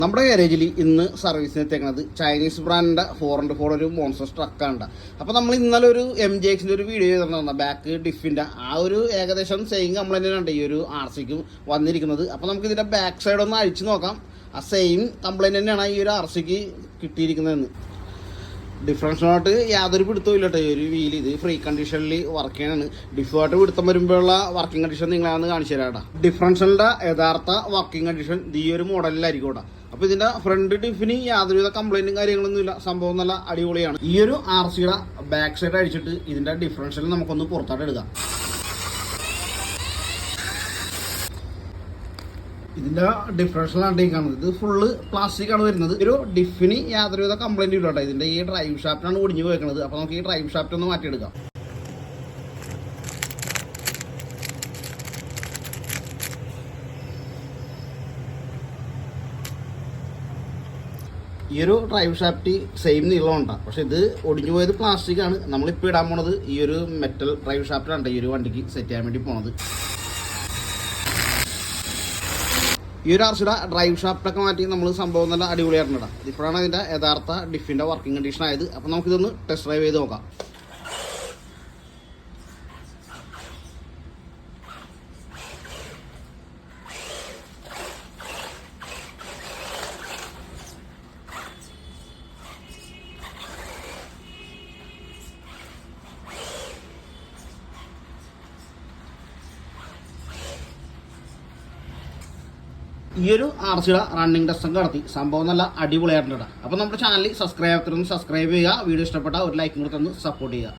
നമ്മുടെ ഗാരേജിൽ ഇന്ന് സർവീസിന് എത്തിക്കുന്നത് ചൈനീസ് ബ്രാൻഡിൻ്റെ 4x4 ഒരു മോൺസ്റ്റർ ട്രക്കാണ്. അപ്പോൾ നമ്മൾ ഇന്നലെ ഒരു MJXൻ്റെ ഒരു വീഡിയോ ചെയ്തിട്ടുണ്ടായിരുന്നു, ബാക്ക് ഡിഫിൻ്റെ ആ ഒരു ഏകദേശം സെയിം കംപ്ലൈൻറ്റ് തന്നെയാണ് ഈ ഒരു RCക്കും വന്നിരിക്കുന്നത്. അപ്പോൾ നമുക്ക് ഇതിൻ്റെ ബാക്ക് സൈഡ് ഒന്ന് അഴിച്ചു നോക്കാം. ആ സെയിം കംപ്ലൈൻറ്റ് തന്നെയാണ് ഈ ഒരു RCക്ക് കിട്ടിയിരിക്കുന്നതെന്ന്. ഡിഫറൻസിനോട്ട് യാതൊരു പിടുത്തവും ഇല്ല കേട്ടോ. ഈ ഒരു വീൽ ഇത് ഫ്രീ കണ്ടീഷനിൽ വർക്ക് ചെയ്യാനാണ്. ഡിഫോൾട്ട് പിടുത്തം വരുമ്പോഴുള്ള വർക്കിംഗ് കണ്ടീഷൻ നിങ്ങളാണ് കാണിച്ചു തരാം കേട്ടോ. ഡിഫറൻഷ്യലിൻ്റെ യഥാർത്ഥ വർക്കിംഗ് കണ്ടീഷൻ ഈ ഒരു മോഡലിലായിരിക്കും കേട്ടോ. അപ്പോൾ ഇതിൻ്റെ ഫ്രണ്ട് ഡിഫിന് യാതൊരുവിധ കംപ്ലൈൻറ്റും കാര്യങ്ങളൊന്നും ഇല്ല, സംഭവം നല്ല അടിപൊളിയാണ്. ഈ ഒരു RCയുടെ ബാക്ക് സൈഡ് അടിച്ചിട്ട് ഇതിൻ്റെ ഡിഫറൻഷ്യൽ നമുക്കൊന്ന് പുറത്തോട്ട് എടുക്കാം. ഇതിൻ്റെ ഡിഫറൻഷ്യലാണ് കാണുന്നത്. ഇത് ഫുള്ള് പ്ലാസ്റ്റിക് ആണ് വരുന്നത്. ഒരു ഡിഫിന് യാതൊരുവിധ കംപ്ലൈൻറ്റും ഇല്ല കേട്ടോ. ഇതിൻ്റെ ഈ ഡ്രൈവ് ഷാഫ്റ്റാണ് ഒടിഞ്ഞു പോയിരിക്കുന്നത്. അപ്പോൾ നമുക്ക് ഈ ഡ്രൈവ് ഷാഫ്റ്റ് ഒന്ന് മാറ്റിയെടുക്കാം. ഈ ഒരു ഡ്രൈവ് ഷാഫ്റ്റ് സെയിം നീളമുണ്ടാകും, പക്ഷെ ഇത് ഒടിഞ്ഞു പോയത് പ്ലാസ്റ്റിക് ആണ്. നമ്മളിപ്പോൾ ഇടാൻ പോണത് ഈ ഒരു മെറ്റൽ ഡ്രൈവ് ഷാഫ്റ്റാണ് ഈ ഒരു വണ്ടിക്ക് സെറ്റ് ചെയ്യാൻ വേണ്ടി പോണത്. ഈ ഒരു RCയുടെ ഡ്രൈവ് ഷാഫ്റ്റൊക്കെ മാറ്റി നമ്മൾ സംഭവം നല്ല അടിപൊളിയായിട്ടുണ്ട്. ഇപ്പോഴാണ് അതിൻ്റെ യഥാർത്ഥ ഡിഫിൻ്റെ വർക്കിംഗ് കണ്ടീഷൻ ആയത്. അപ്പോൾ നമുക്കിതൊന്ന് ടെസ്റ്റ് ഡ്രൈവ് ചെയ്ത് നോക്കാം. ഈ ഒരു RCയുടെ റണ്ണിങ് ടെസ്റ്റൊക്കെ നടത്തി സംഭവം നല്ല അടിപൊളിയായിട്ടുണ്ട്. അപ്പോൾ നമ്മുടെ ചാനൽ സബ്സ്ക്രൈബ് ചെയ്യുക, വീഡിയോ ഇഷ്ടപ്പെട്ട ഒരു ലൈക്കും കൂടെ തന്ന് സപ്പോർട്ട് ചെയ്യുക.